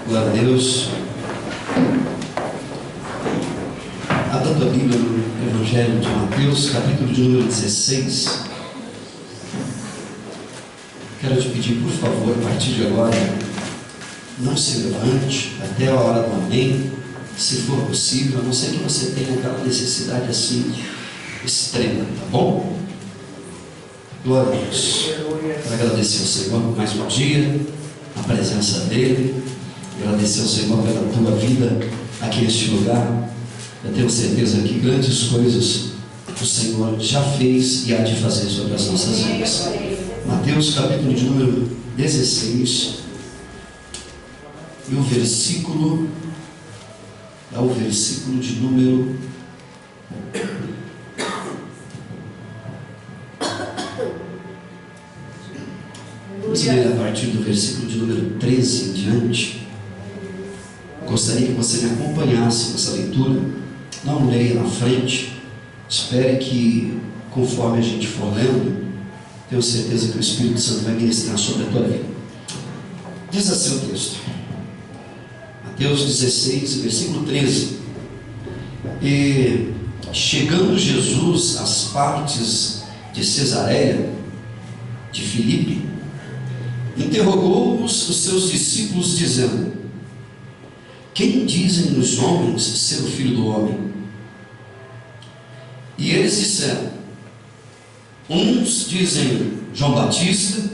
Glória a Deus. Abra a tua Bíblia no Evangelho de Mateus, capítulo de número 16. Quero te pedir, por favor, a partir de agora, não se levante até a hora do amém, se for possível, a não ser que você tenha aquela necessidade assim, extrema, tá bom? Glória a Deus. Quero agradecer ao Senhor por mais um dia, a presença dEle, agradecer ao Senhor pela tua vida aqui neste lugar. Eu tenho certeza que grandes coisas o Senhor já fez e há de fazer sobre as nossas vidas. Mateus capítulo de número 16, e o versículo é o versículo de número 13 de número 13 em diante. Gostaria que você me acompanhasse nessa leitura. Não leia na frente, espere que, conforme a gente for lendo, tenho certeza que o Espírito Santo vai ministrar sobre a tua vida. Diz assim o texto, Mateus 16, versículo 13: E chegando Jesus às partes de Cesareia de Filipe, interrogou-os os seus discípulos, dizendo: Quem dizem os homens ser o Filho do Homem? E eles disseram: Uns dizem João Batista,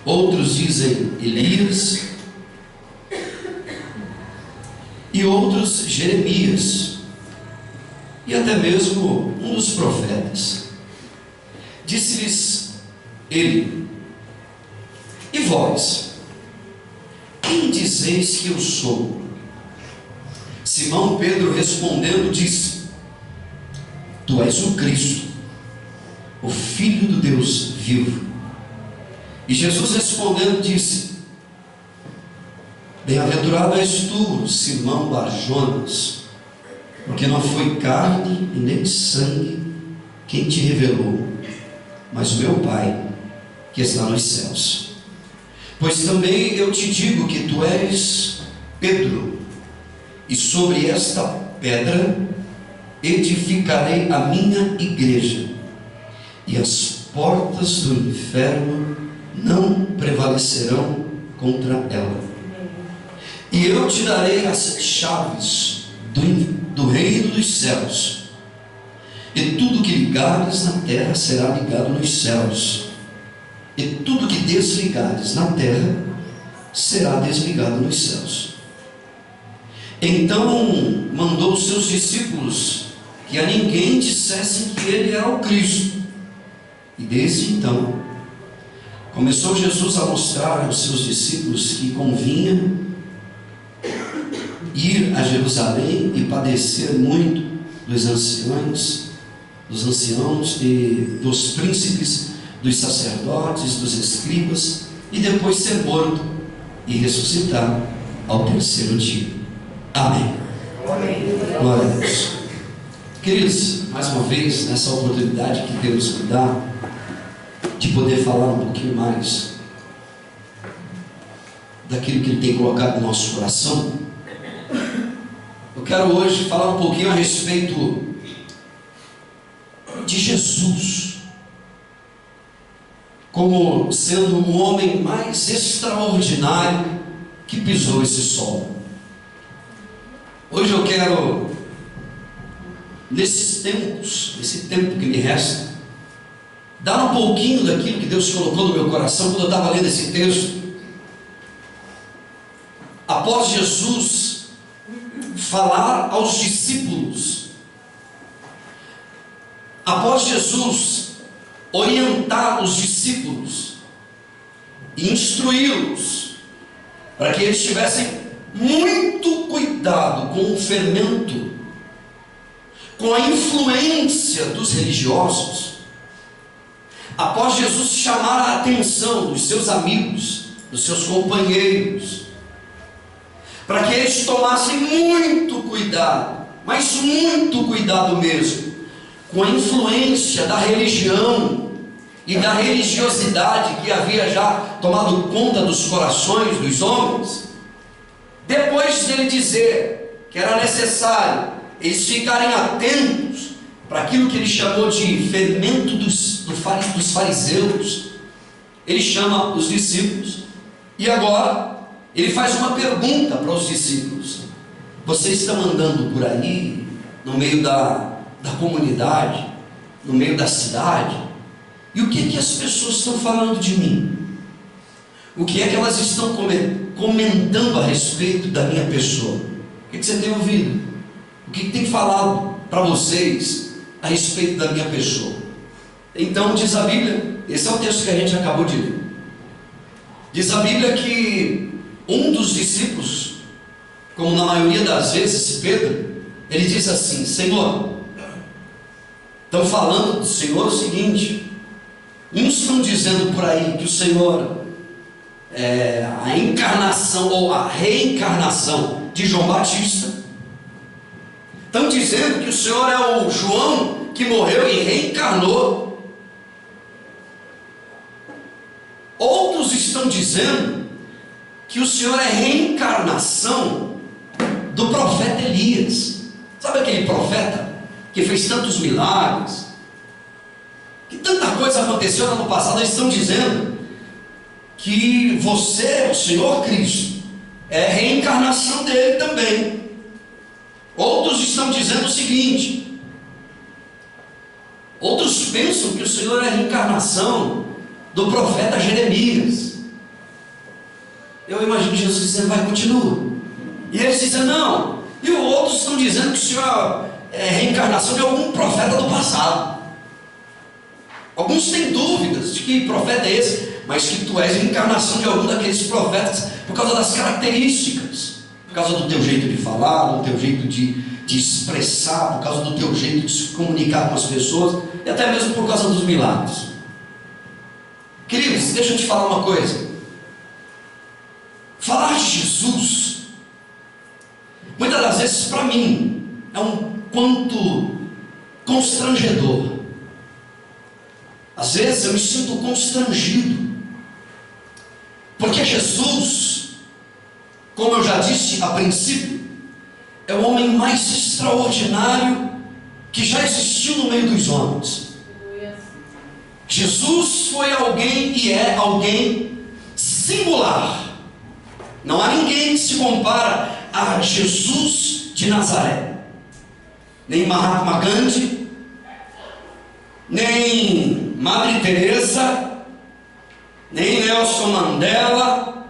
outros dizem Elias, e outros Jeremias, e até mesmo um dos profetas. Disse-lhes ele: E vós, quem dizeis que eu sou? Simão Pedro respondendo disse: Tu és o Cristo, o Filho do Deus vivo. E Jesus respondendo disse: Bem-aventurado és tu, Simão Bar-Jonas, porque não foi carne e nem sangue quem te revelou, mas o meu Pai que está nos céus. Pois também eu te digo que tu és Pedro, e sobre esta pedra edificarei a minha igreja, e as portas do inferno não prevalecerão contra ela. E eu te darei as chaves do reino dos céus, e tudo que ligares na terra será ligado nos céus, e tudo que desligares na terra será desligado nos céus. Então mandou os seus discípulos que a ninguém dissessem que ele era o Cristo. E desde então começou Jesus a mostrar aos seus discípulos que convinha ir a Jerusalém e padecer muito dos anciãos e dos príncipes, dos sacerdotes, dos escribas, e depois ser morto e ressuscitar ao terceiro dia. Amém. Glória a Deus. Queridos, mais uma vez, nessa oportunidade que Deus me dá de poder falar um pouquinho mais daquilo que Ele tem colocado no nosso coração, eu quero hoje falar um pouquinho a respeito de Jesus como sendo o homem mais extraordinário que pisou esse solo. Hoje eu quero, nesse tempo que me resta, dar um pouquinho daquilo que Deus colocou no meu coração quando eu estava lendo esse texto. Após Jesus falar aos discípulos, após Jesus orientar os discípulos e instruí-los para que eles tivessem muito cuidado com o fermento, com a influência dos religiosos, após Jesus chamar a atenção dos seus amigos, dos seus companheiros, para que eles tomassem muito cuidado, mas muito cuidado mesmo, com a influência da religião e da religiosidade que havia já tomado conta dos corações dos homens, ele dizer que era necessário eles ficarem atentos para aquilo que ele chamou de fermento dos fariseus, ele chama os discípulos, e agora ele faz uma pergunta para os discípulos: vocês estão andando por aí, no meio da comunidade, no meio da cidade, e o que é que as pessoas estão falando de mim? O que é que elas estão comentando a respeito da minha pessoa? O que você tem ouvido? O que tem falado para vocês a respeito da minha pessoa? Então diz a Bíblia, esse é o texto que a gente acabou de ler, diz a Bíblia que um dos discípulos, como na maioria das vezes Pedro, ele diz assim: Senhor, estão falando do Senhor o seguinte, uns estão dizendo por aí que o Senhor é a encarnação ou a reencarnação de João Batista, estão dizendo que o Senhor é o João que morreu e reencarnou. Outros estão dizendo que o Senhor é reencarnação do profeta Elias. Sabe aquele profeta que fez tantos milagres, que tanta coisa aconteceu no ano passado? Eles estão dizendo que você, o Senhor Cristo, é a reencarnação dele também. Outros estão dizendo o seguinte: outros pensam que o Senhor é a reencarnação do profeta Jeremias. Eu imagino Jesus dizendo: vai, continua. E eles dizem: não. E outros estão dizendo que o Senhor é a reencarnação de algum profeta do passado. Alguns têm dúvidas de que profeta é esse, mas que tu és a encarnação de algum daqueles profetas por causa das características, por causa do teu jeito de falar, do teu jeito de expressar, por causa do teu jeito de se comunicar com as pessoas, e até mesmo por causa dos milagres. Queridos, deixa eu te falar uma coisa. Falar de Jesus, muitas das vezes para mim, é um quanto constrangedor. Às vezes eu me sinto constrangido, porque Jesus, como eu já disse a princípio, é o homem mais extraordinário que já existiu no meio dos homens. Jesus foi alguém e é alguém singular. Não há ninguém que se compara a Jesus de Nazaré. Nem Mahatma Gandhi, nem Madre Teresa, nem Nelson Mandela,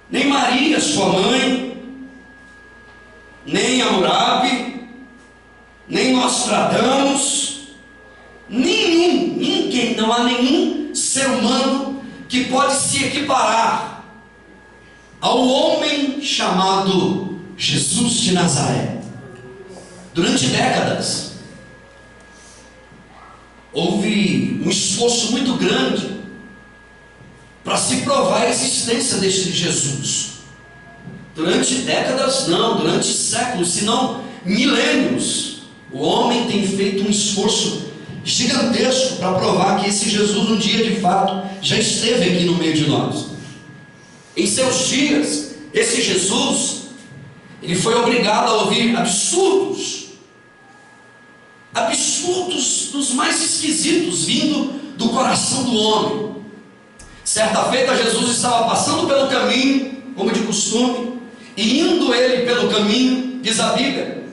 nem Maria, sua mãe, nem Hammurabi, nem Nostradamus, ninguém, não há nenhum ser humano que pode se equiparar ao homem chamado Jesus de Nazaré. Durante décadas houve um esforço muito grande para se provar a existência deste Jesus. Durante décadas não, durante séculos, se não milênios, o homem tem feito um esforço gigantesco para provar que esse Jesus um dia de fato já esteve aqui no meio de nós. Em seus dias, esse Jesus, ele foi obrigado a ouvir absurdos dos mais esquisitos, vindo do coração do homem. Certa feita, Jesus estava passando pelo caminho, como de costume, e indo ele pelo caminho, diz a Bíblia,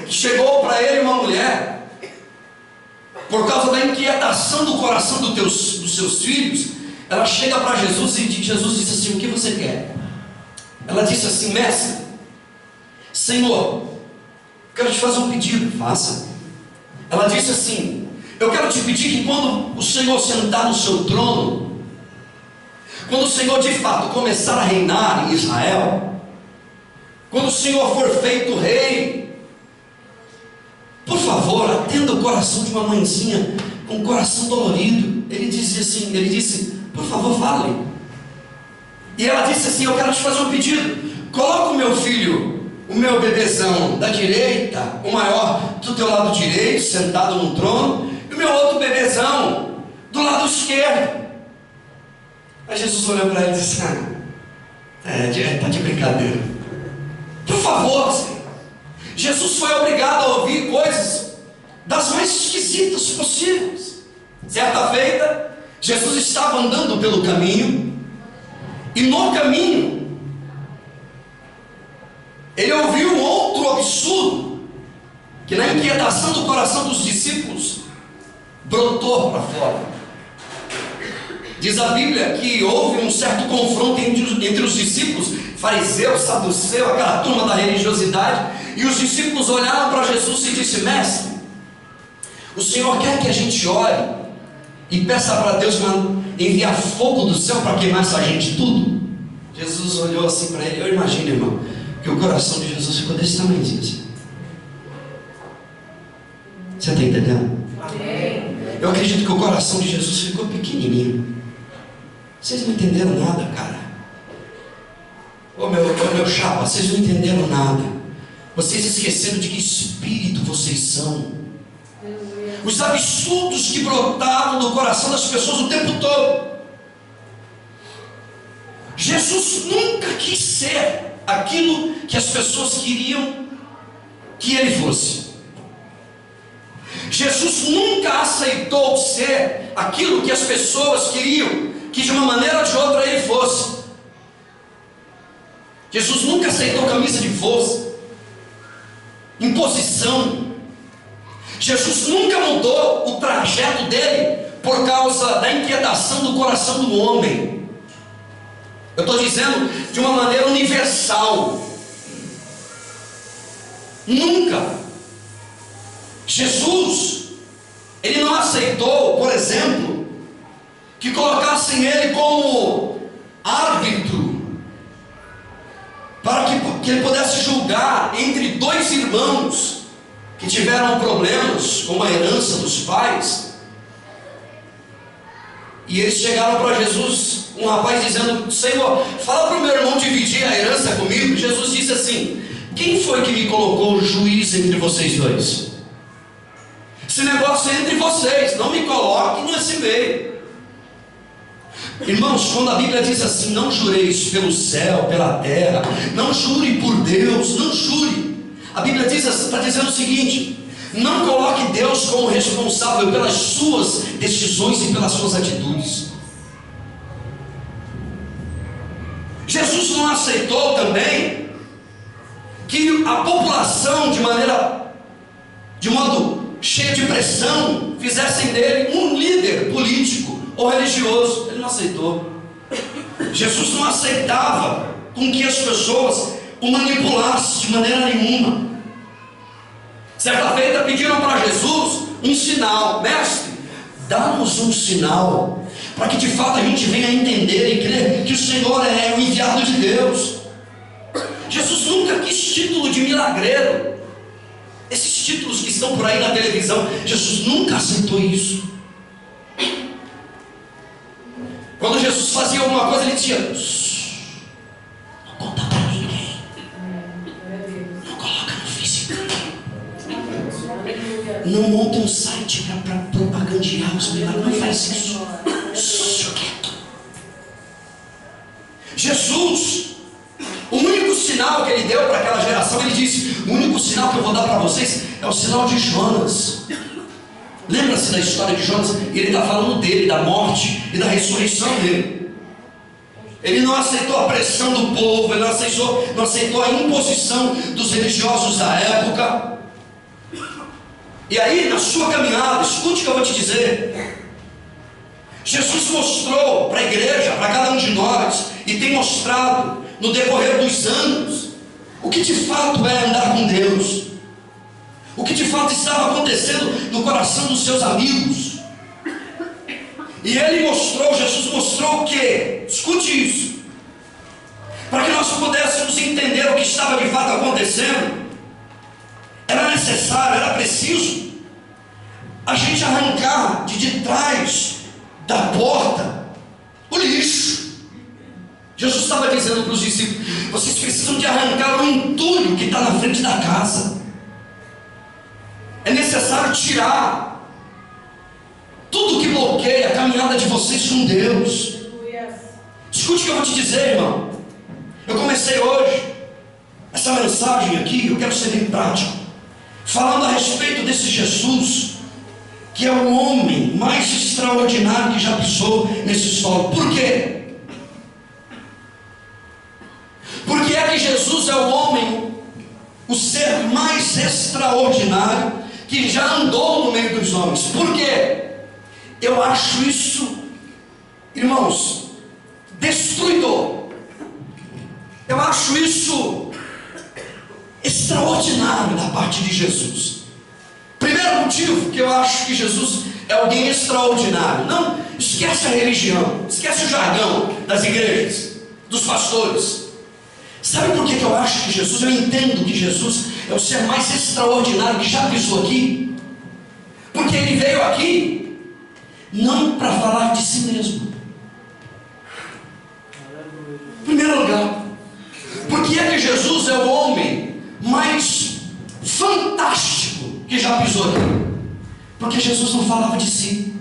que chegou para ele uma mulher, por causa da inquietação do coração dos seus filhos. Ela chega para Jesus e Jesus disse assim: o que você quer? Ela disse assim: mestre, Senhor, quero te fazer um pedido. Faça. Ela disse assim: eu quero te pedir que quando o Senhor sentar no seu trono, quando o Senhor de fato começar a reinar em Israel, quando o Senhor for feito rei, por favor, atenda o coração de uma mãezinha com um coração dolorido. Ele disse: por favor, fale. E ela disse assim: eu quero te fazer um pedido. Coloca o meu filho, o meu bebezão da direita, o maior do teu lado direito, sentado no trono, e o meu outro bebezão do lado esquerdo. Aí Jesus olhou para ela e disse: está de brincadeira. Por favor, Senhor. Jesus foi obrigado a ouvir coisas das mais esquisitas possíveis. Certa feita, Jesus estava andando pelo caminho, e no caminho, ele ouviu outro absurdo, que na inquietação do coração dos discípulos, brotou para fora. Diz a Bíblia que houve um certo confronto entre os discípulos, fariseus, saduceus, aquela turma da religiosidade, e os discípulos olharam para Jesus e disseram: mestre, o Senhor quer que a gente ore e peça para Deus enviar fogo do céu para queimar essa gente tudo? Jesus olhou assim para ele. Eu imagino, irmão, que o coração de Jesus ficou desse tamanhozinho assim. Você está entendendo? Amém. Eu acredito que o coração de Jesus ficou pequenininho. Vocês não entenderam nada, cara. Ô meu chapa, vocês não entenderam nada. Vocês esqueceram de que espírito vocês são. Os absurdos que brotavam do coração das pessoas o tempo todo. Jesus nunca quis ser aquilo que as pessoas queriam que ele fosse. Jesus nunca aceitou ser aquilo que as pessoas queriam que de uma maneira ou de outra ele fosse. Jesus nunca aceitou camisa de força, imposição. Jesus nunca mudou o trajeto dele por causa da inquietação do coração do homem. Eu estou dizendo de uma maneira universal. Nunca. Jesus, ele não aceitou, por exemplo, que colocassem ele como árbitro, para que ele pudesse julgar entre dois irmãos que tiveram problemas com a herança dos pais. E eles chegaram para Jesus, um rapaz dizendo: Senhor, fala para o meu irmão dividir a herança comigo. Jesus disse assim: quem foi que me colocou juiz entre vocês dois? Esse negócio é entre vocês, não me coloque nesse meio. Irmãos, quando a Bíblia diz assim: não jureis pelo céu, pela terra, não jure por Deus, não jure. A Bíblia está dizendo o seguinte: não coloque Deus como responsável pelas suas decisões e pelas suas atitudes. Jesus não aceitou também que a população, de modo cheio de pressão, fizessem dele um líder político ou religioso. Ele não aceitou. Jesus não aceitava com que as pessoas o manipulassem de maneira nenhuma. Certa feita pediram para Jesus um sinal: mestre, dá-nos um sinal, para que de fato a gente venha entender e crer que o Senhor é o enviado de Deus. Jesus nunca quis título de milagreiro. Esses títulos que estão por aí na televisão, Jesus nunca aceitou isso. Quando Jesus fazia alguma coisa, ele dizia: não conta para ninguém, não coloca no Facebook, não monta um site para propagandear os milagres, não faz isso. Quieto. Jesus, o único sinal que ele deu para aquela geração, ele disse: o único sinal que eu vou dar para vocês é o sinal de Jonas. Lembra-se da história de Jonas? Ele está falando dele, da morte e da ressurreição dele. Ele não aceitou a pressão do povo, ele não aceitou a imposição dos religiosos da época. E aí, na sua caminhada, escute o que eu vou te dizer. Jesus mostrou para a igreja, para cada um de nós, e tem mostrado no decorrer dos anos, o que de fato é andar com Deus, o que de fato estava acontecendo no coração dos seus amigos. E ele mostrou, Jesus mostrou o que? Escute isso. Para que nós pudéssemos entender o que estava de fato acontecendo, era necessário, era preciso a gente arrancar de trás da porta o lixo. Jesus estava dizendo para os discípulos: vocês precisam de arrancar o entulho que está na frente da casa. É necessário tirar tudo que bloqueia a caminhada de vocês com Deus. Escute o que eu vou te dizer, irmão. Eu comecei hoje essa mensagem aqui, eu quero ser bem prático, falando a respeito desse Jesus, que é o homem mais extraordinário que já pisou nesse solo. Por quê? Porque é que Jesus é o homem, o ser mais extraordinário que já andou no meio dos homens. Por quê? Eu acho isso, irmãos, destruidor. Eu acho isso extraordinário da parte de Jesus. Primeiro motivo que eu acho que Jesus é alguém extraordinário. Não, esquece a religião, esquece o jargão das igrejas, dos pastores. Sabe por que eu acho que Jesus, eu entendo que Jesus é o ser mais extraordinário que já pisou aqui? Porque ele veio aqui não para falar de si mesmo. Em primeiro lugar, porque é que Jesus é o homem mais fantástico que já pisou aqui? Porque Jesus não falava de si.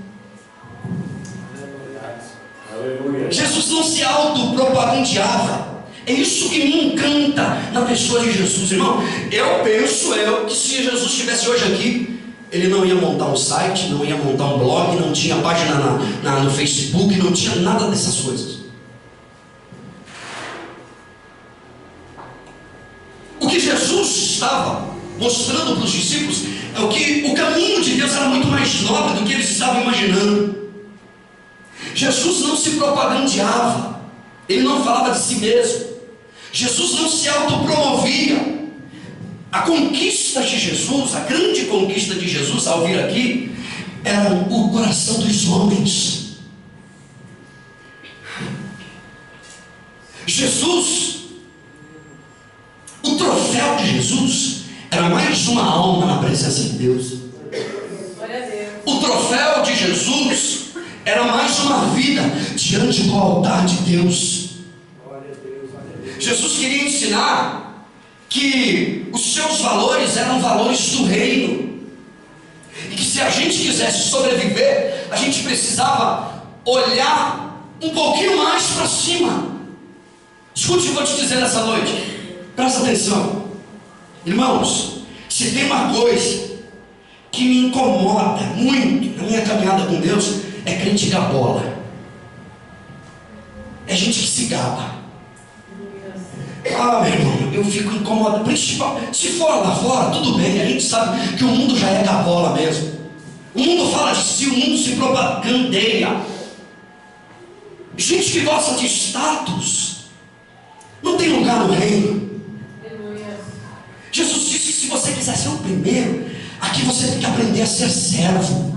Jesus não se autopropagandeava. É isso que me encanta na pessoa de Jesus, irmão. Eu penso que se Jesus estivesse hoje aqui, ele não ia montar um site, não ia montar um blog, não tinha página no Facebook, não tinha nada dessas coisas. O que Jesus estava mostrando para os discípulos é que o caminho de Deus era muito mais nobre do que eles estavam imaginando. Jesus não se propagandeava, ele não falava de si mesmo, Jesus não se autopromovia. A conquista de Jesus, a grande conquista de Jesus ao vir aqui, era o coração dos homens. Jesus, o troféu de Jesus era mais uma alma na presença de Deus. O troféu de Jesus era mais uma vida diante do altar de Deus. Jesus queria ensinar que os seus valores eram valores do reino, e que se a gente quisesse sobreviver, a gente precisava olhar um pouquinho mais para cima. Escute o que eu vou te dizer nessa noite, presta atenção. Irmãos, se tem uma coisa que me incomoda muito na minha caminhada com Deus, é crente gabola. É gente que se gaba. Ah, meu irmão, eu fico incomodado. Principalmente, se for lá fora, tudo bem, a gente sabe que o mundo já é gabola mesmo. O mundo fala de si, o mundo se propagandeia. Gente que gosta de status não tem lugar no reino. Jesus disse que se você quiser ser o primeiro, aqui você tem que aprender a ser servo.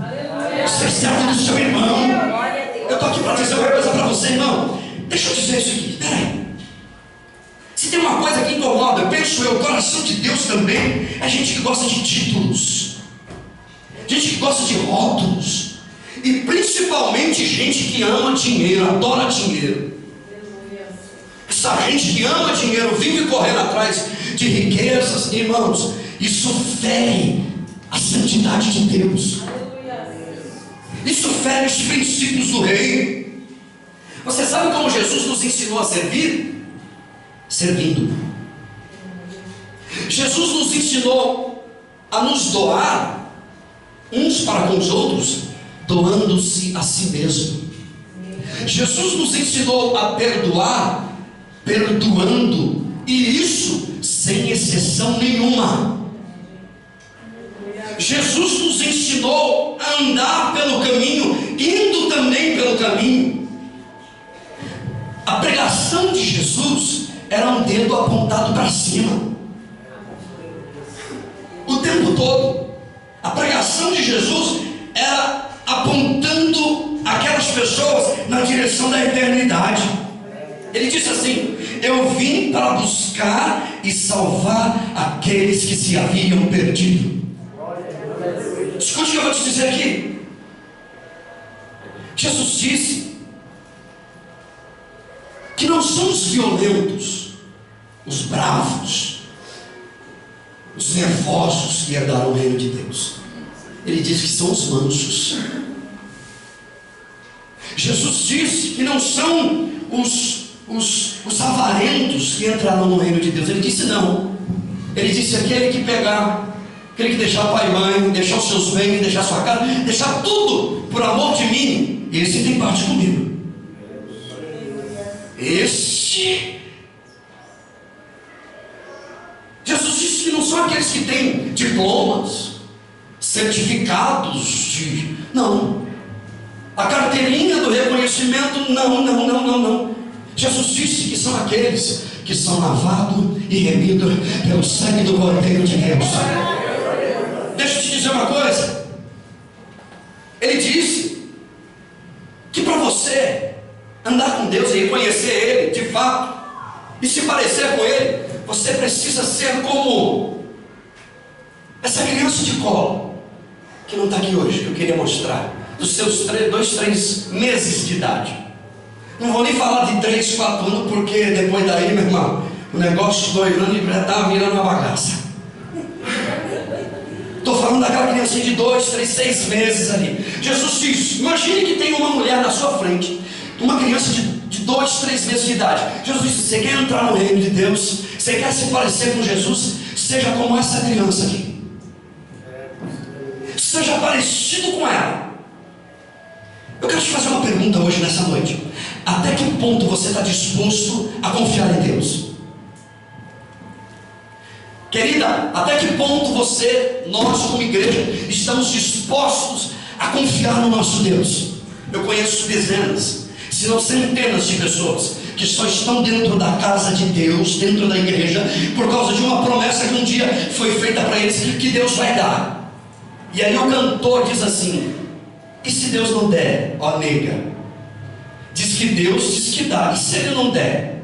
Ser servo do seu irmão. Eu estou aqui para dizer uma coisa para você, irmão. Deixa eu dizer isso aqui, peraí. Se tem uma coisa que incomoda, eu penso o coração de Deus também, é gente que gosta de títulos, gente que gosta de rótulos, e principalmente gente que ama dinheiro, adora dinheiro. Essa gente que ama dinheiro, vive correndo atrás de riquezas, irmãos, isso fere a santidade de Deus. Isso fere os princípios do reino. Você sabe como Jesus nos ensinou a servir? Servindo. Jesus nos ensinou a nos doar uns para com os outros, doando-se a si mesmo. Jesus nos ensinou a perdoar, perdoando, e isso sem exceção nenhuma. Jesus nos ensinou a andar pelo caminho, indo também pelo caminho. A pregação de Jesus era um dedo apontado para cima o tempo todo. A pregação de Jesus era apontando aquelas pessoas na direção da eternidade. Ele disse assim: eu vim para buscar e salvar aqueles que se haviam perdido. Escute o que eu vou te dizer aqui. Jesus disse que não são os violentos, os bravos, os nervosos que herdarão o reino de Deus. Ele disse que são os mansos. Jesus disse que não são os avarentos que entrarão no reino de Deus. Ele disse não, Ele disse: aquele que pegar, aquele que deixar pai e mãe, deixar os seus bens, deixar sua casa, deixar tudo por amor de mim, esse tem parte comigo. Esse. Jesus disse que não são aqueles que têm diplomas, certificados não. A carteirinha do reconhecimento, não. Jesus disse que são aqueles que são lavados e remidos pelo sangue do Cordeiro de Deus. Deixa eu te dizer uma coisa. Ele disse que para você andar com Deus e reconhecer Ele de fato e se parecer com Ele, você precisa ser como essa criança de colo que não está aqui hoje, que eu queria mostrar, dos seus 2, 3 meses de idade. Não vou nem falar de 3, 4 anos, porque depois daí, meu irmão, o negócio 2 anos já está virando uma bagaça. Estou falando daquela criancinha de 2, 3, 6 meses ali. Jesus diz: imagine que tem uma mulher na sua frente, uma criança de 2, 3 meses de idade. Jesus disse: você quer entrar no reino de Deus, você quer se parecer com Jesus, seja como essa criança aqui, seja parecido com ela. Eu quero te fazer uma pergunta hoje, nessa noite. Até que ponto você está disposto a confiar em Deus? Querida, até que ponto nós como igreja, estamos dispostos a confiar no nosso Deus? Eu conheço dezenas, se não centenas de pessoas que só estão dentro da casa de Deus, dentro da igreja, por causa de uma promessa que um dia foi feita para eles, que Deus vai dar. E aí o cantor diz assim: e se Deus não der, ó nega? Diz que Deus diz que dá, e se Ele não der?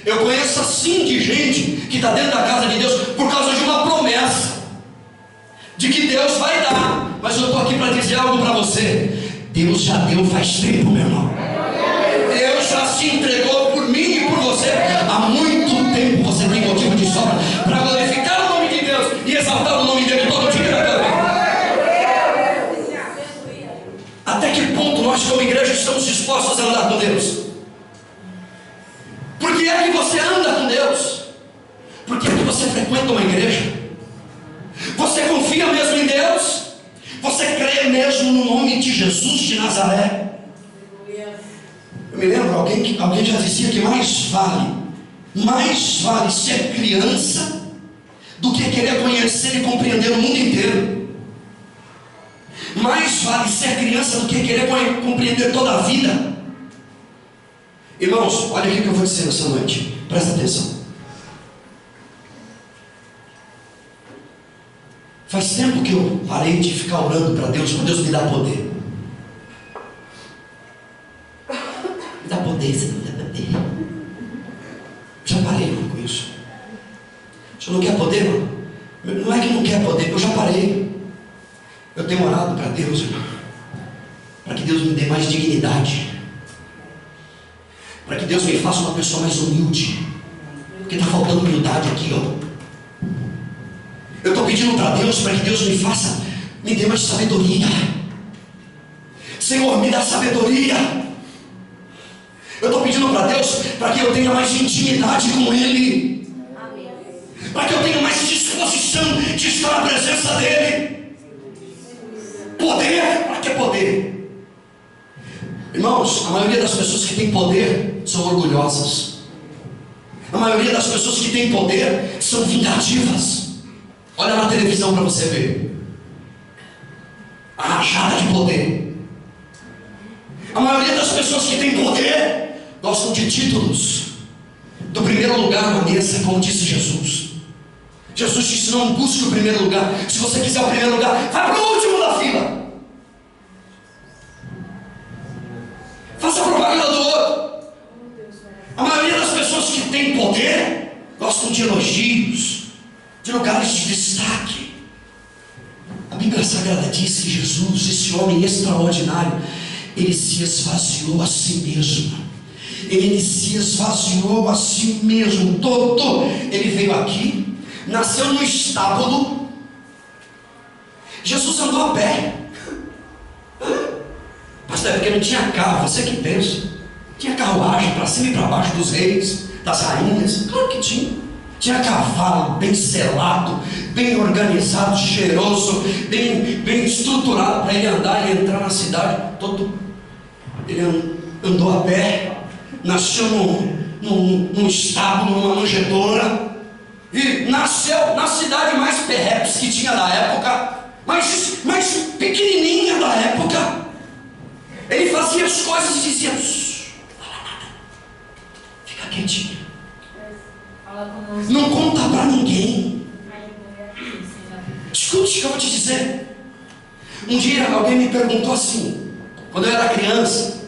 Eu conheço assim de gente que está dentro da casa de Deus por causa de uma promessa de que Deus vai dar. Mas eu estou aqui para dizer algo para você: Deus já deu faz tempo, meu irmão. Deus já se entregou por mim e por você há muito tempo. Você tem motivo de sobra para glorificar o nome de Deus e exaltar o nome dele todo dia. Até que ponto nós como igreja estamos dispostos a andar com Deus? Por que é que você anda com Deus? Por que é que você frequenta uma igreja? Você confia mesmo em Deus? Você crê mesmo no nome de Jesus de Nazaré? Eu me lembro, alguém já dizia que mais vale ser criança do que querer conhecer e compreender o mundo inteiro. Mais vale ser criança do que querer compreender toda a vida. Irmãos, olha aqui o que eu vou dizer nessa noite, presta atenção. Faz tempo que eu parei de ficar orando para Deus me dar poder. Me dá poder, Senhor, me dá poder. Já parei, irmão, com isso. O senhor não quer poder, irmão? Não é que não quer poder, eu já parei. Eu tenho orado para Deus, irmão, para que Deus me dê mais dignidade, para que Deus me faça uma pessoa mais humilde, porque está faltando humildade aqui, ó. Eu estou pedindo para Deus para que Deus me dê mais sabedoria. Senhor, me dá sabedoria. Eu estou pedindo para Deus para que eu tenha mais intimidade com Ele, para que eu tenha mais disposição de estar na presença dEle. Poder, para que poder? Irmãos, a maioria das pessoas que tem poder são orgulhosas. A maioria das pessoas que tem poder são vingativas. Olha na televisão para você ver a rachada de poder. A maioria das pessoas que tem poder gostam de títulos, do primeiro lugar na mesa, como disse Jesus. Jesus disse: não busque o primeiro lugar. Se você quiser o primeiro lugar, vá para o último da fila. Faça propaganda do outro. A maioria das pessoas que tem poder gostam de elogios, de lugares de destaque. A Bíblia Sagrada diz que Jesus, esse homem extraordinário, ele se esvaziou a si mesmo. Ele se esvaziou a si mesmo todo. Ele veio aqui, nasceu no estábulo. Jesus andou a pé. Pastor, é porque não tinha carro, você que pensa. Tinha carruagem para cima e para baixo dos reis, das rainhas. Claro que tinha. Tinha cavalo bem selado, bem organizado, cheiroso, bem estruturado para ele andar e entrar na cidade. Ele andou a pé, nasceu num estábulo, numa manjedoura, e nasceu na cidade mais perreps que tinha da época, mais pequenininha da época. Ele fazia as coisas e dizia: fica quietinho, não conta para ninguém. Escute o que eu vou te dizer. Um dia alguém me perguntou assim, quando eu era criança: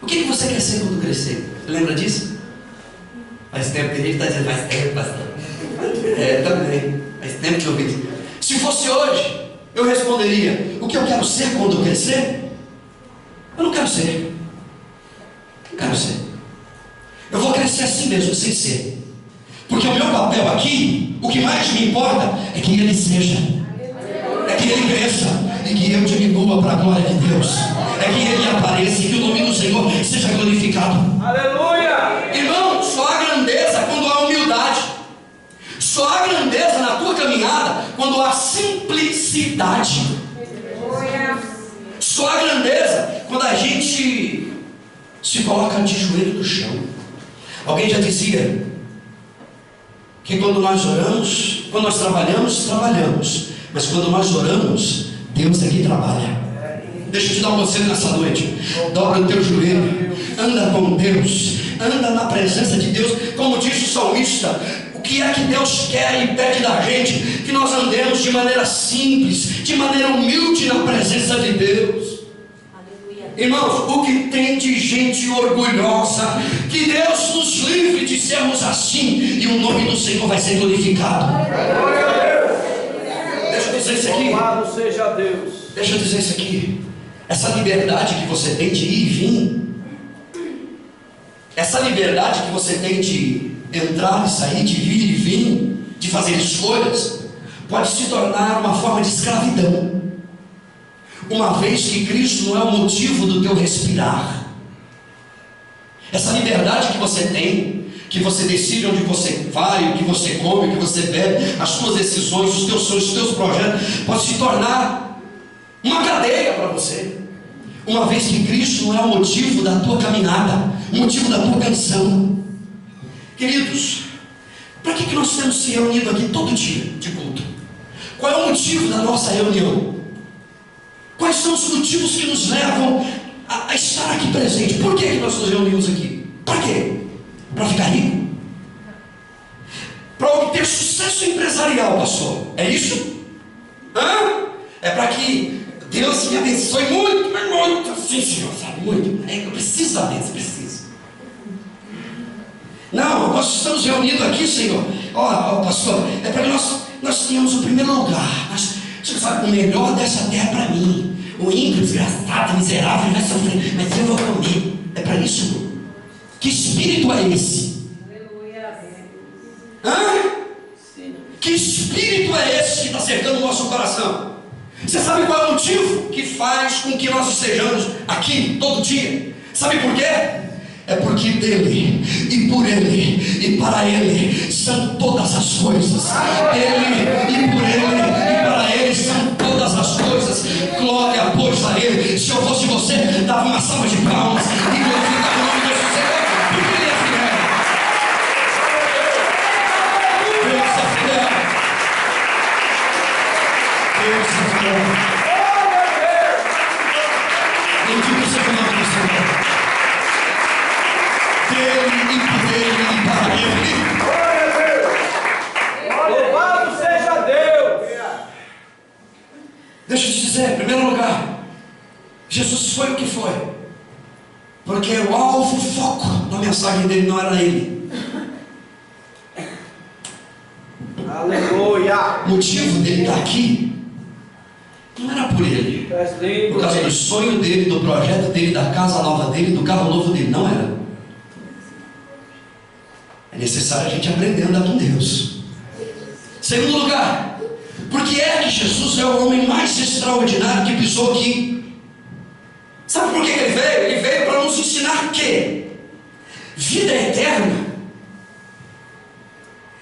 o que você quer ser quando crescer? Você lembra disso? Faz tempo que a gente está dizendo, faz tempo, pastor. Também, faz tempo que eu ouvi isso. Se fosse hoje, eu responderia: o que eu quero ser quando eu crescer? Eu não quero ser. Não quero ser. Eu vou crescer assim mesmo, sem ser. Porque o meu papel aqui, o que mais me importa é que ele seja, é que ele cresça e que eu diminua para a glória de Deus, é que ele apareça e que o nome do Senhor seja glorificado. Aleluia! Irmão, só há grandeza quando há humildade, só há grandeza na tua caminhada quando há simplicidade, só há grandeza quando a gente se coloca de joelho no chão. Alguém já dizia que quando nós oramos, quando nós trabalhamos, mas quando nós oramos, Deus é que trabalha. Deixa eu te dar um conselho nessa noite: dobra o teu joelho, anda com Deus, anda na presença de Deus. Como disse o salmista, o que é que Deus quer e pede da gente? Que nós andemos de maneira simples, de maneira humilde na presença de Deus. Irmãos, o que tem de gente orgulhosa, que Deus nos livre de sermos assim, e o nome do Senhor vai ser glorificado. Deixa eu dizer isso aqui. Louvado seja Deus. Deixa eu dizer isso aqui. Essa liberdade que você tem de ir e vir, essa liberdade que você tem de entrar e sair, de vir e vir, de fazer escolhas, pode se tornar uma forma de escravidão, uma vez que Cristo não é o motivo do teu respirar. Essa liberdade que você tem, que você decide onde você vai, o que você come, o que você bebe, as suas decisões, os teus sonhos, os teus projetos, pode se tornar uma cadeia para você, uma vez que Cristo não é o motivo da tua caminhada, o motivo da tua canção. Queridos, para que nós temos se reunido aqui todo dia de culto? Qual é o motivo da nossa reunião? Quais são os motivos que nos levam a estar aqui presente? Por que nós nos reunimos aqui? Para quê? Para ficar rico? Para obter sucesso empresarial, pastor? É isso? É para que Deus me abençoe muito, mas muito, sim, Senhor, sabe, muito. Eu preciso da bênção, preciso. Não, nós estamos reunidos aqui, Senhor. Pastor, é para que nós tenhamos o primeiro lugar. Você sabe, o melhor dessa terra é para mim. O ímpio, desgraçado, miserável, vai sofrer, mas eu vou comer. É para isso, irmão. Que espírito é esse? Que espírito é esse que está cercando o nosso coração? Você sabe qual é o motivo que faz com que nós estejamos aqui todo dia? Sabe por quê? É porque dele, e por ele, e para ele são todas as coisas. Ele, e por ele, e para ele são todas as coisas. Glória, pois, a ele. Se eu fosse você, dava uma salva de palmas e glorificava o nome de Senhor, porque ele é fiel. Deus é fiel. Deus é fiel. Bendito seja o nome do Senhor. Dele, e por ele, e para ele. Louvado seja Deus. Deixa eu te dizer, em primeiro lugar, Jesus foi o que foi, porque o alvo, o foco da mensagem dele não era ele. Aleluia. O motivo dele estar aqui não era por ele, por causa do sonho dele, do projeto dele, da casa nova dele, do carro novo dele. Não era. É necessário a gente aprender a andar com Deus. Segundo lugar, porque é que Jesus é o homem mais extraordinário que pisou aqui. Sabe por que ele veio? Ele veio para nos ensinar que vida eterna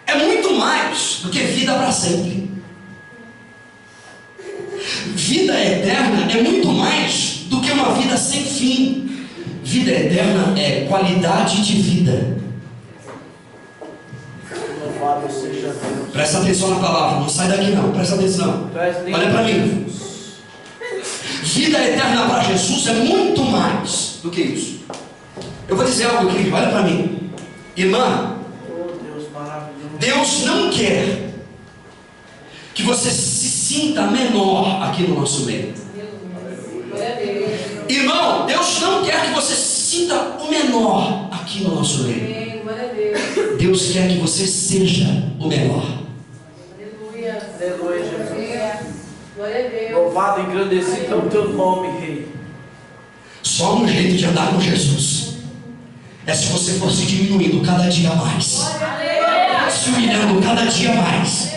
é mais do que vida para sempre. Vida eterna é muito mais do que uma vida sem fim. Vida eterna é qualidade de vida. Louvado seja Deus. Presta atenção na palavra, não sai daqui não, presta atenção. Olha para mim. Vida eterna para Jesus é muito mais do que isso. Eu vou dizer algo aqui, olha para mim. Irmã, Deus não quer que você se sinta menor aqui no nosso meio. Irmão, Deus não quer que você se sinta o menor aqui no nosso meio. Deus quer que você seja o menor. Aleluia, Jesus. Louvado e engrandecido é o teu nome, Rei. Só um jeito de andar com Jesus é se você for se diminuindo cada dia mais, se humilhando cada dia mais.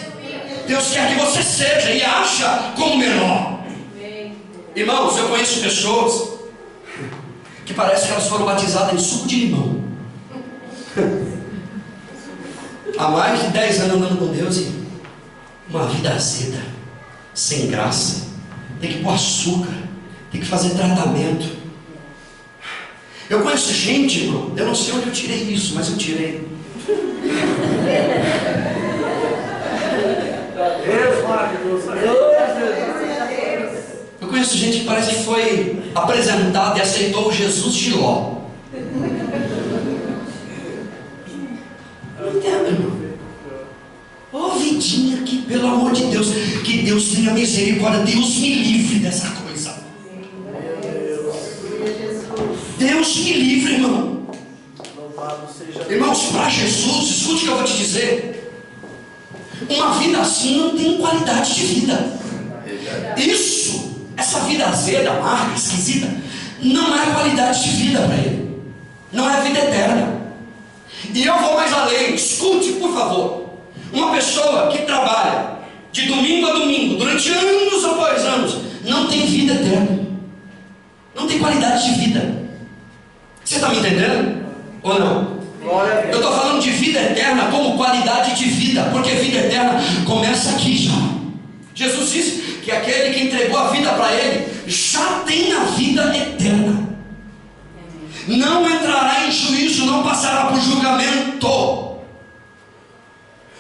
Deus quer que você seja e acha como menor. Irmãos, eu conheço pessoas que parece que elas foram batizadas em suco de limão. Há mais de 10 anos andando com Deus e uma vida azeda, sem graça. Tem que pôr açúcar, tem que fazer tratamento. Eu conheço gente, irmão, eu não sei onde eu tirei isso, mas eu tirei. Eu conheço gente que parece que foi apresentada e aceitou o Jesus de Ló. Eu não entendo, irmão. Ô vidinha aqui, pelo amor de Deus, que Deus tenha misericórdia, Deus me livre dessa coisa. Deus me livre, irmão. Irmãos, para Jesus, escute o que eu vou te dizer. Uma vida assim não tem qualidade de vida. Isso, essa vida azeda, amarga, esquisita, não é qualidade de vida para ele. Não é vida eterna. E eu vou mais além, escute por favor. Uma pessoa que trabalha de domingo a domingo, durante anos após anos, não tem vida eterna. Não tem qualidade de vida. Você está me entendendo? Ou não? Eu estou falando de vida eterna como qualidade de vida, porque vida eterna começa aqui já. Jesus disse que aquele que entregou a vida para ele já tem a vida eterna. Não entrará em juízo, não passará por julgamento.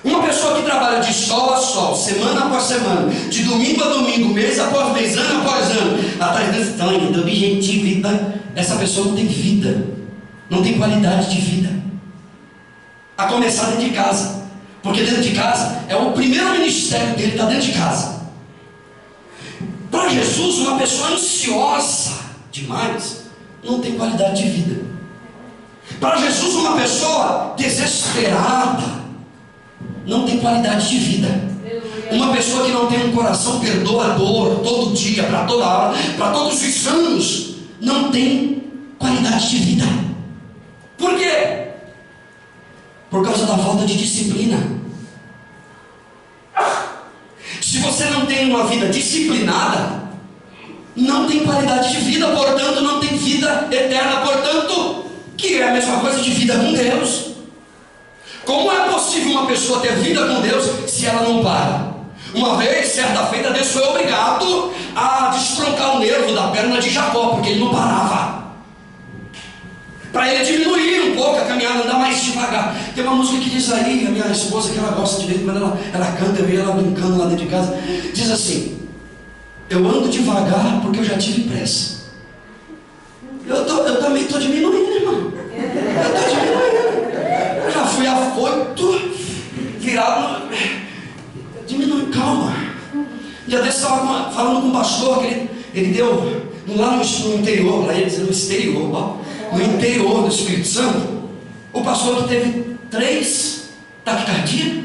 Uma pessoa que trabalha de sol a sol, semana após semana, de domingo a domingo, mês após mês, ano após ano, atrás desse sonho, do objetivo, essa pessoa não tem vida, não tem qualidade de vida. A começar dentro de casa, porque dentro de casa é o primeiro ministério dele, está dentro de casa. Para Jesus, uma pessoa ansiosa demais não tem qualidade de vida. Para Jesus, uma pessoa desesperada não tem qualidade de vida. Uma pessoa que não tem um coração perdoador todo dia, para toda hora, para todos os anos, não tem qualidade de vida. Por quê? Por causa da falta de disciplina. Se você não tem uma vida disciplinada, não tem qualidade de vida, portanto não tem vida eterna, portanto, que é a mesma coisa de vida com Deus. Como é possível uma pessoa ter vida com Deus se ela não para? Uma vez, certa feita, Deus foi obrigado a destroncar o nervo da perna de Jacó, porque ele não parava. Para ele diminuir um pouco a caminhada, andar mais devagar. Tem uma música que diz aí, a minha esposa que ela gosta de ver, quando ela canta, eu vi ela brincando lá dentro de casa, diz assim: eu ando devagar porque eu já tive pressa. Eu também estou diminuindo, irmão. Eu estou diminuindo. Eu já fui afoito, virado. Diminui, calma. Um dia desse eu estava falando com um pastor que ele deu lá no interior, lá eles no exterior, ó. No interior do Espírito Santo, o pastor que teve 3 taquicardia,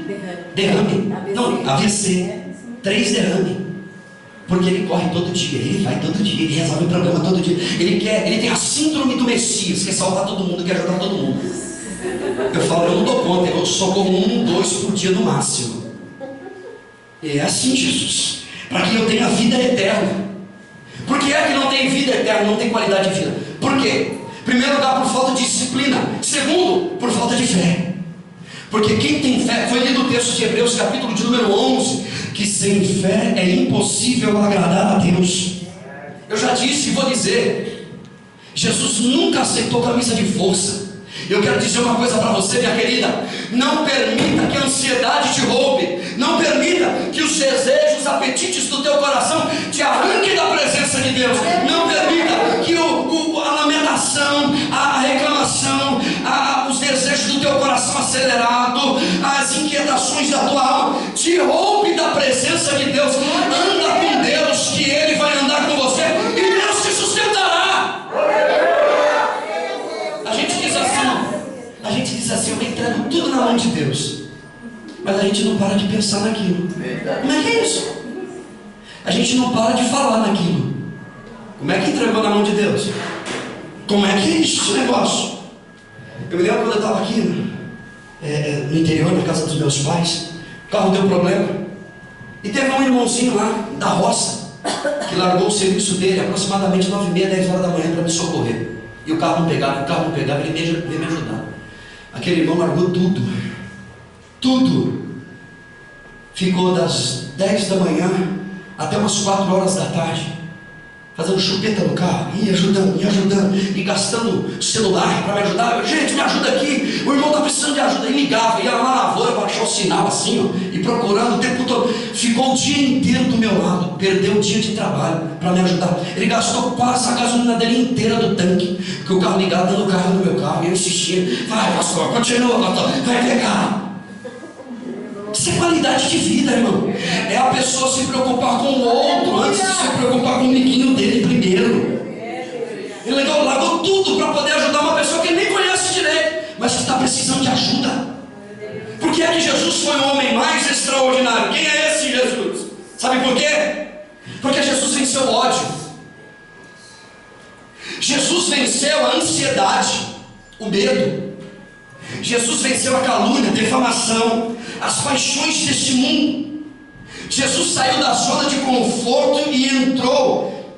derrame, não, AVC, 3 derrame, porque ele corre todo dia, ele vai todo dia, ele resolve o problema todo dia, ele tem a síndrome do Messias, quer salvar todo mundo, quer ajudar todo mundo. Eu falo, eu não dou conta, eu socorro 1, 2 por dia no máximo. É assim, Jesus, para que eu tenha vida eterna. Por que é que não tem vida eterna, não tem qualidade de vida? Por quê? Primeiro lugar, por falta de disciplina. Segundo, por falta de fé. Porque quem tem fé, foi lido o texto de Hebreus, capítulo de número 11, que sem fé é impossível agradar a Deus. Eu já disse e vou dizer, Jesus nunca aceitou camisa de força. Eu quero dizer uma coisa para você, minha querida: não permita que a ansiedade te roube, não permita que os desejos, os apetites do teu coração te arranquem da presença de Deus, não permita que a lamentação, a reclamação, os desejos do teu coração acelerado, as inquietações da tua alma te roube da presença de Deus. Anda com Deus, que Ele vai andar com você e Deus te sustentará. A gente diz assim: eu entrego tudo na mão de Deus, mas a gente não para de pensar naquilo. Como é que é isso? A gente não para de falar naquilo. Como é que entregou na mão de Deus? Como é que é isso, esse negócio? Eu me lembro quando eu estava aqui no interior, na casa dos meus pais, o carro deu problema, e teve um irmãozinho lá da roça que largou o serviço dele aproximadamente 9h30, 10 horas da manhã para me socorrer. E o carro não pegava, ele veio me ajudar. Aquele irmão largou tudo. Ficou das 10 da manhã até umas 4 horas da tarde, fazendo chupeta no carro, me ajudando, e gastando celular para me ajudar. Gente, me ajuda aqui, o irmão está precisando de ajuda. E ligava, ia lá na lavoura para achar o sinal assim, ó, e procurando o tempo todo. Ficou o dia inteiro do meu lado, perdeu o dia de trabalho para me ajudar. Ele gastou quase a gasolina dele inteira do tanque, porque o carro ligado dando o carro no meu carro, e eu insistia: vai pastor, continua pastor, vai pegar. Isso é qualidade de vida, irmão. É a pessoa se preocupar com o outro antes de se preocupar com o amiguinho dele primeiro. Ele largou tudo para poder ajudar uma pessoa que ele nem conhece direito, mas que está precisando de ajuda. Por que é que Jesus foi o homem mais extraordinário? Quem é esse Jesus? Sabe por quê? Porque Jesus venceu o ódio. Jesus venceu a ansiedade, o medo. Jesus venceu a calúnia, a defamação, as paixões deste mundo. Jesus saiu da zona de conforto e entrou,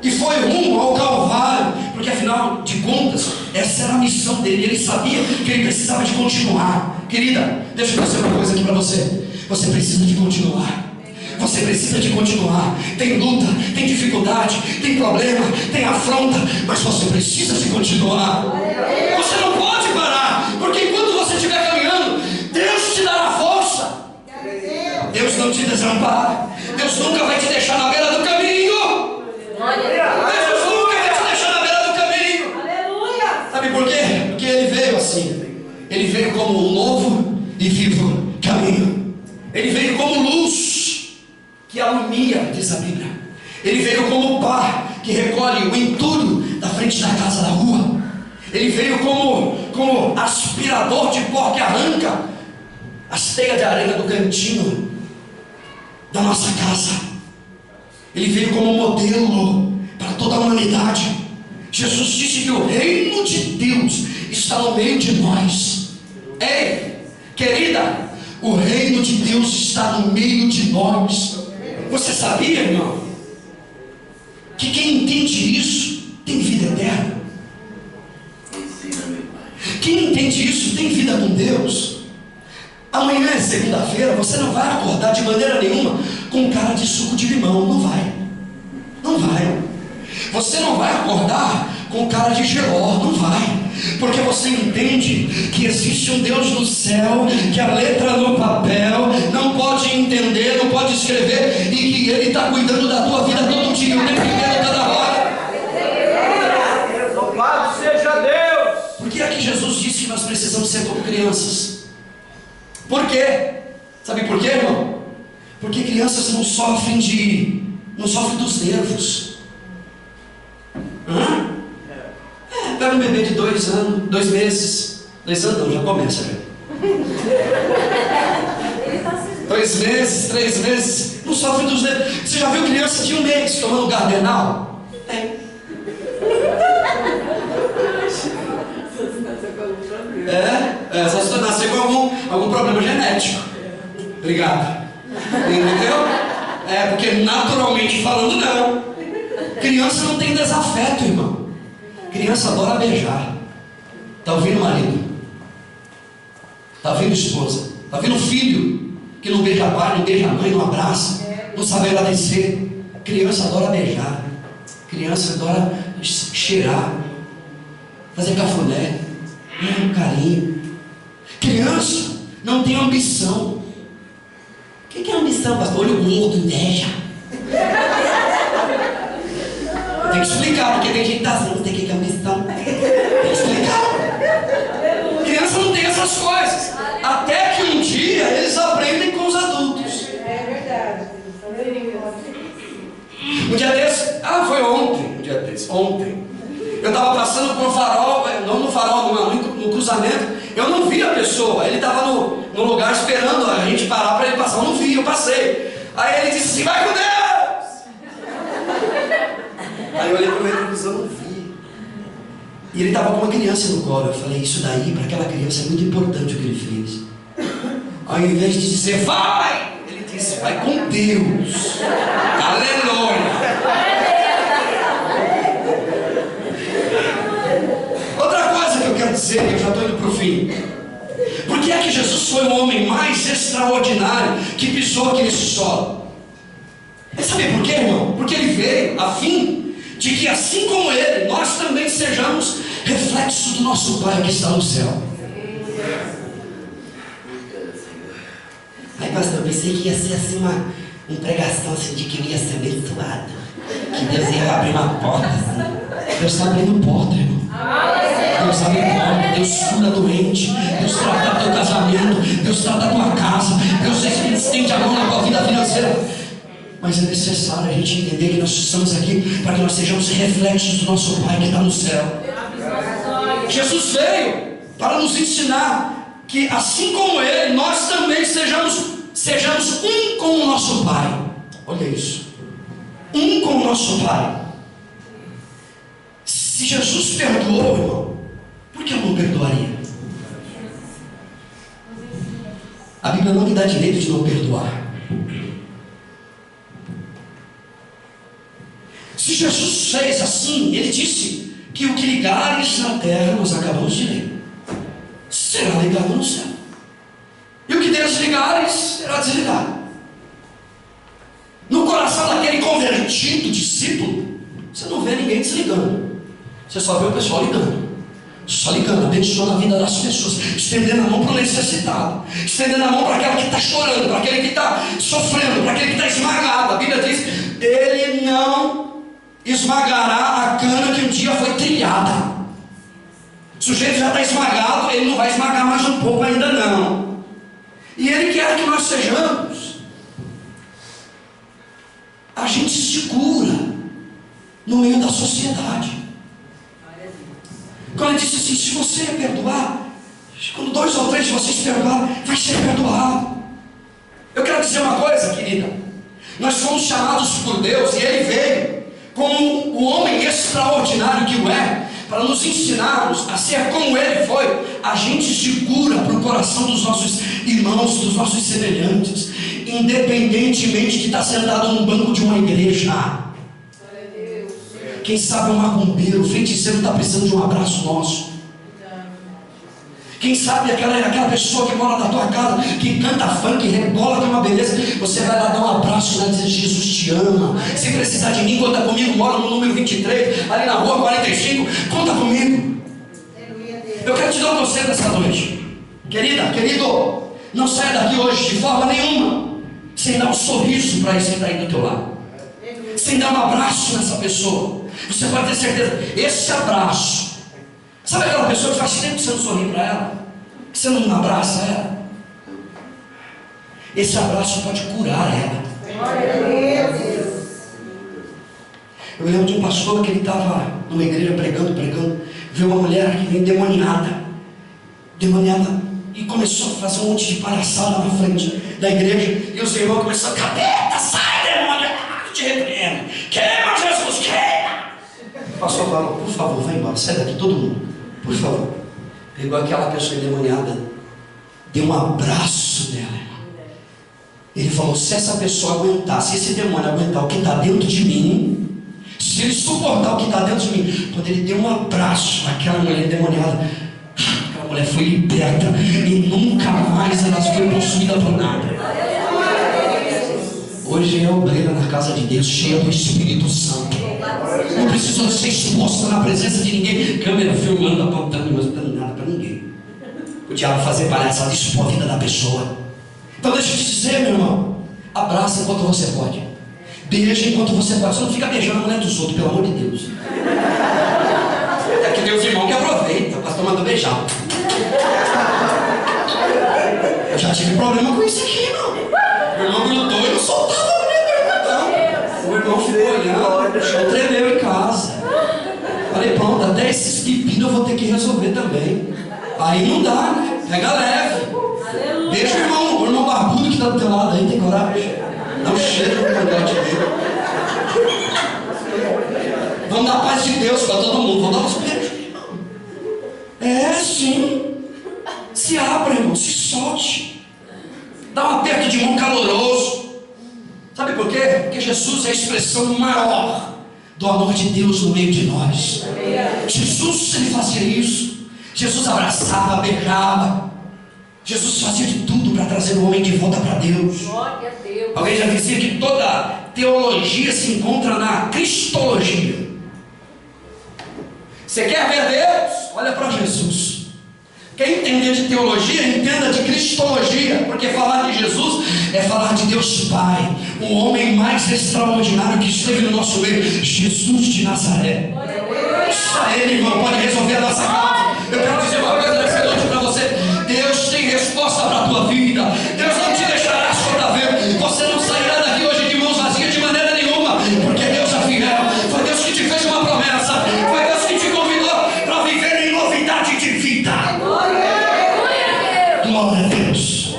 e foi rumo ao Calvário, porque afinal de contas, essa era a missão dele. Ele sabia que ele precisava de continuar. Querida, deixa eu dizer uma coisa aqui para você: você precisa de continuar. Você precisa de continuar. Tem luta, tem dificuldade, tem problema, tem afronta, mas você precisa de continuar. Você não pode parar, porque enquanto você estiver caminhando, Deus te dará força. Deus não te desampara. Deus nunca vai te deixar na beira do caminho. Deus nunca vai te deixar na beira do caminho. Sabe por quê? Porque Ele veio assim. Ele veio como um novo e vivo caminho. Ele veio como luz que alumia, diz a Bíblia. Ele veio como pá que recolhe o entulho da frente da casa da rua. Ele veio como aspirador de pó que arranca as teias de areia do cantinho da nossa casa. Ele veio como modelo para toda a humanidade. Jesus disse que o reino de Deus está no meio de nós. Ei, querida, o reino de Deus está no meio de nós. Você sabia, irmão, que quem entende isso tem vida eterna? Quem entende isso tem vida com Deus. Amanhã é segunda-feira, você não vai acordar de maneira nenhuma com cara de suco de limão. Não vai. Você não vai acordar com cara de geló. Não vai. Porque você entende que existe um Deus no céu, que a letra no papel não pode entender, não pode escrever, e que Ele está cuidando da tua vida todo dia, o tempo inteiro, toda hora. Louvado seja Deus! Por que é que Jesus disse que nós precisamos ser como crianças? Por quê? Sabe por quê, irmão? Porque crianças não sofrem dos nervos. Pega um bebê de 2 anos, 2 meses. 2 anos não, já começa, velho. 2 meses, 3 meses, não sofre dos nervos. Você já viu criança de 1 mês tomando Gardenal? Só se nascer com algum problema genético. Obrigado. Entendeu? Porque naturalmente falando, não. Criança não tem desafeto, irmão. Criança adora beijar. Está ouvindo, marido? Está vindo esposa, está vindo filho, que não beija pai, não beija mãe, não abraça, não sabe agradecer. Criança adora beijar, criança adora cheirar, fazer cafuné, carinho. Criança não tem ambição. O que é ambição, pastor? Olho gordo, inveja. Tem que explicar, porque tem gente que está assim, não sei o que é ambição. Tem que explicar. Criança não tem essas coisas. Até que um dia eles aprendem com os adultos. É verdade. Um dia desse, foi ontem. Eu estava passando por um farol, não no farol, no cruzamento. Eu não vi a pessoa, ele estava no lugar esperando a gente parar para ele passar. Eu não vi, eu passei. Aí ele disse assim: vai com Deus! Aí eu olhei para o retrovisor, não vi. E ele estava com uma criança no colo. Eu falei: isso daí para aquela criança é muito importante o que ele fez. Ao invés de dizer vai, ele disse: vai com Deus. Aleluia! Outra coisa que eu quero dizer, eu já estou indo para o fim. Por que é que Jesus foi o homem mais extraordinário que pisou aqui nesse solo? Sabe por quê, irmão? Porque ele veio a fim de que, assim como ele, nós também sejamos reflexos do nosso Pai que está no céu. Aí, pastor, eu pensei que ia ser assim uma pregação assim, de que eu ia ser abençoado, que Deus ia abrir uma porta assim. Deus está abrindo porta, irmão. Deus abre porta, Deus cura doente, Deus trata teu casamento, Deus trata a tua casa, Deus estende a mão na tua vida financeira. Mas é necessário a gente entender que nós estamos aqui para que nós sejamos reflexos do nosso Pai que está no céu. Jesus veio para nos ensinar que, assim como Ele, nós também sejamos um com o nosso Pai. Olha isso, um com o nosso Pai. Se Jesus perdoou, irmão, por que eu não perdoaria? A Bíblia não me dá direito de não perdoar. Se Jesus fez assim, ele disse que o que ligares na terra, nós acabamos de ler, será ligado no céu, e o que desligares será desligado. No coração daquele convertido, discípulo, você não vê ninguém desligando, você só vê o pessoal ligando. Só ligando, abençoando a vida das pessoas, estendendo a mão para o necessitado, estendendo a mão para aquele que está chorando, para aquele que está sofrendo, para aquele que está esmagado. A Bíblia diz: ele não esmagará a cana que um dia foi trilhada. O sujeito já está esmagado, ele não vai esmagar mais um pouco ainda não. E ele quer que nós sejamos agentes de cura no meio da sociedade. Quando ele disse assim: se você perdoar, quando 2 ou 3 de vocês perdoar, vai ser perdoado. Eu quero dizer uma coisa, querida. Nós fomos chamados por Deus, e Ele veio como o homem extraordinário que o é, para nos ensinarmos a ser como Ele foi, agentes de cura para o coração dos nossos irmãos, dos nossos semelhantes, independentemente de estar sentado num banco de uma igreja. Quem sabe um macumbeiro, o feiticeiro está precisando de um abraço nosso. Quem sabe aquela pessoa que mora na tua casa, que canta funk, rebola, que é uma beleza, você vai lá dar um abraço, né, dizer: Jesus te ama. Se precisar de mim, conta comigo. Mora no número 23, ali na rua 45, conta comigo. Eu quero te dar um conselho essa noite, querida, querido. Não saia daqui hoje de forma nenhuma sem dar um sorriso para esse que está aí do teu lado, sem dar um abraço nessa pessoa. Você pode ter certeza, esse abraço, sabe aquela pessoa que faz tempo que você não sorri para ela, que você não abraça ela? Esse abraço pode curar ela. Eu lembro de um pastor que ele estava numa igreja pregando, viu uma mulher que vem endemoniada, e começou a fazer um monte de palhaçada na frente da igreja, e os irmãos começaram: capeta, sai, demônio, te repreendo, queima Jesus, queima. O pastor falou: por favor, vai embora, sai daqui todo mundo, por favor. Pegou aquela pessoa endemoniada, deu um abraço nela. Ele falou: se essa pessoa aguentar, se esse demônio aguentar o que está dentro de mim, se ele suportar o que está dentro de mim, quando ele deu um abraço naquela mulher endemoniada, aquela mulher foi liberta e nunca mais ela foi possuída por nada. Hoje é obreira na casa de Deus, cheia do Espírito Santo. Não precisou ser exposta na presença de ninguém, câmera filmando, apontando, mas não dando nada para ninguém. O diabo fazer palhaçada, expor a vida da pessoa. Então deixa eu te dizer, meu irmão, abraça enquanto você pode, beija enquanto você pode. Só não fica beijando a mulher dos outros, pelo amor de Deus. É que tem os irmãos que aproveitam, o pastor manda beijar. Eu já tive problema com isso aqui, irmão. O irmão grudou e não soltava a mulher do irmão, não. O irmão ficou olhando, o chão tremeu em casa. Falei, pronto, até esses pepinos eu vou ter que resolver também. Aí não dá, né? Pega leve. Deixa o irmão barbudo que está do teu lado aí, tem coragem? Dá um cheiro no cangote dele. Vamos dar a paz de Deus para todo mundo, vamos dar uns beijos, irmão. É, sim. Se abra, irmão, se solte. Dá um aperto de mão caloroso. Sabe por quê? Porque Jesus é a expressão maior do amor de Deus no meio de nós. Jesus, ele fazia isso. Jesus abraçava, beijava. Jesus fazia de tudo para trazer o homem de volta para Deus. Glória a Deus. Alguém já dizia que toda teologia se encontra na cristologia. Você quer ver Deus? Olha para Jesus. Quem entender de teologia, entenda de cristologia, porque falar de Jesus é falar de Deus Pai, o homem mais extraordinário que esteve no nosso meio, Jesus de Nazaré. Só Ele, irmão, pode resolver a nossa causa. Eu quero dizer uma coisa nessa noite para você: Deus tem resposta para a tua vida. Deus não te deixará só ver. Você não sairá daqui hoje de mãos vazias de maneira nenhuma, porque Deus é fiel. Foi Deus que te fez uma promessa. Foi Deus que te convidou para viver em novidade de vida. Glória a Deus.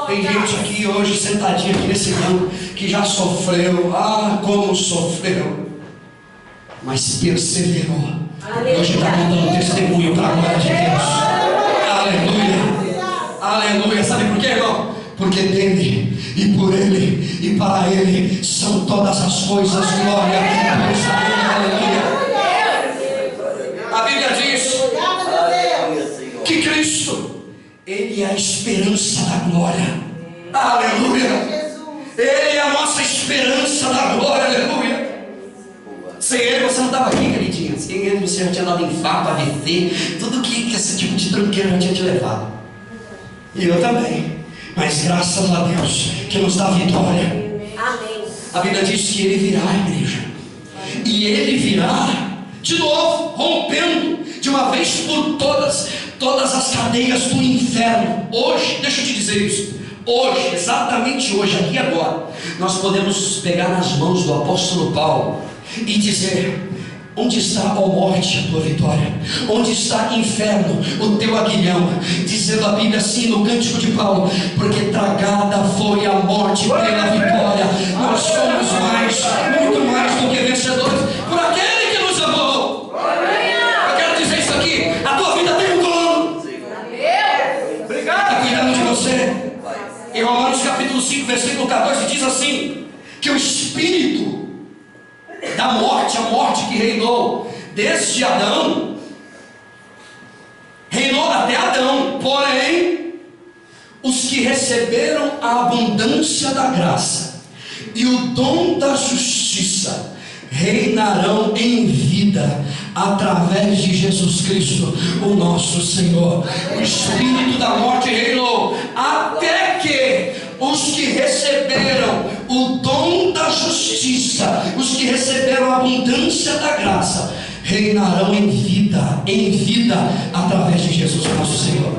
Tem gente aqui hoje sentadinha aqui nesse banco que já sofreu. Ah, como sofreu, mas perseverou. Hoje está contando testemunho para a glória de Deus. Aleluia. Aleluia. Sabe por quê, irmão? Porque dele e por ele e para ele são todas as coisas. Glória a Deus. Aleluia. A Bíblia diz que Cristo, ele é a esperança da glória. Aleluia. Ele é a nossa esperança da glória. Aleluia. Sem ele você não estava aqui, queridinha. Sem ele você já tinha dado infarto, AVC, tudo que esse tipo de tranqueira já tinha te levado. E eu também. Mas graças a Deus que nos dá vitória. Amém. A Bíblia diz que ele virá, igreja. E ele virá de novo, rompendo de uma vez por todas as cadeias do inferno. Hoje, deixa eu te dizer isso. Hoje, exatamente hoje, aqui e agora, nós podemos pegar nas mãos do apóstolo Paulo e dizer: onde está, ó morte, a tua vitória? Onde está, inferno, o teu aguilhão? Dizendo a Bíblia assim no cântico de Paulo: porque tragada foi a morte pela vitória. Nós somos mais, muito mais do que vencedores por aquele que nos amou. Eu quero dizer isso aqui: a tua vida tem um dono. Obrigado. Está cuidando de você. Em Romanos capítulo 5, versículo 14 diz assim: que o espírito da morte, a morte que reinou desde Adão, reinou até Adão, porém os que receberam a abundância da graça e o dom da justiça reinarão em vida através de Jesus Cristo, o nosso Senhor. O espírito da morte reinou até que os que receberam o dom da justiça, os que receberam a abundância da graça, reinarão em vida através de Jesus, nosso Senhor.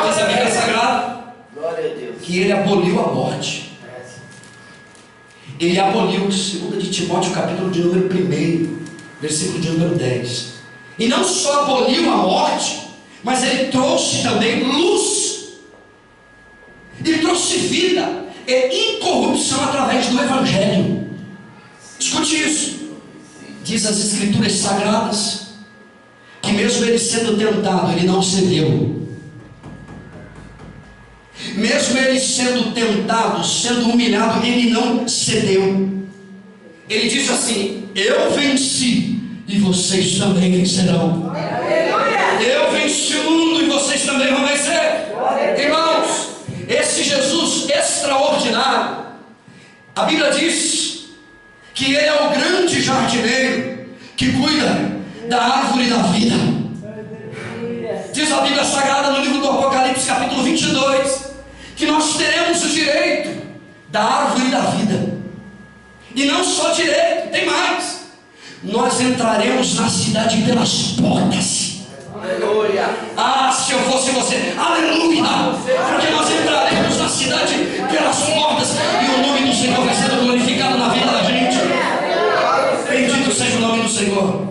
Diz a Bíblia Sagrada que ele aboliu a morte. Ele aboliu, 2 de Timóteo, capítulo de número 1, versículo de número 10. E não só aboliu a morte, mas ele trouxe também luz. Ele trouxe vida e incorrupção através do Evangelho. Escute isso. Diz as Escrituras Sagradas que mesmo ele sendo tentado, ele não cedeu. Mesmo ele sendo tentado, sendo humilhado, ele não cedeu. Ele diz assim: eu venci e vocês também vencerão. Eu venci também vão vencer. Irmãos, esse Jesus extraordinário, a Bíblia diz que Ele é o grande jardineiro que cuida da árvore da vida. Diz a Bíblia Sagrada no livro do Apocalipse, capítulo 22, que nós teremos o direito da árvore da vida. E não só direito, tem mais. Nós entraremos na cidade pelas portas. Aleluia. Ah, se eu fosse você, aleluia, porque nós entraremos na cidade pelas portas e o nome do Senhor vai sendo glorificado na vida da gente. Bendito seja o nome do Senhor.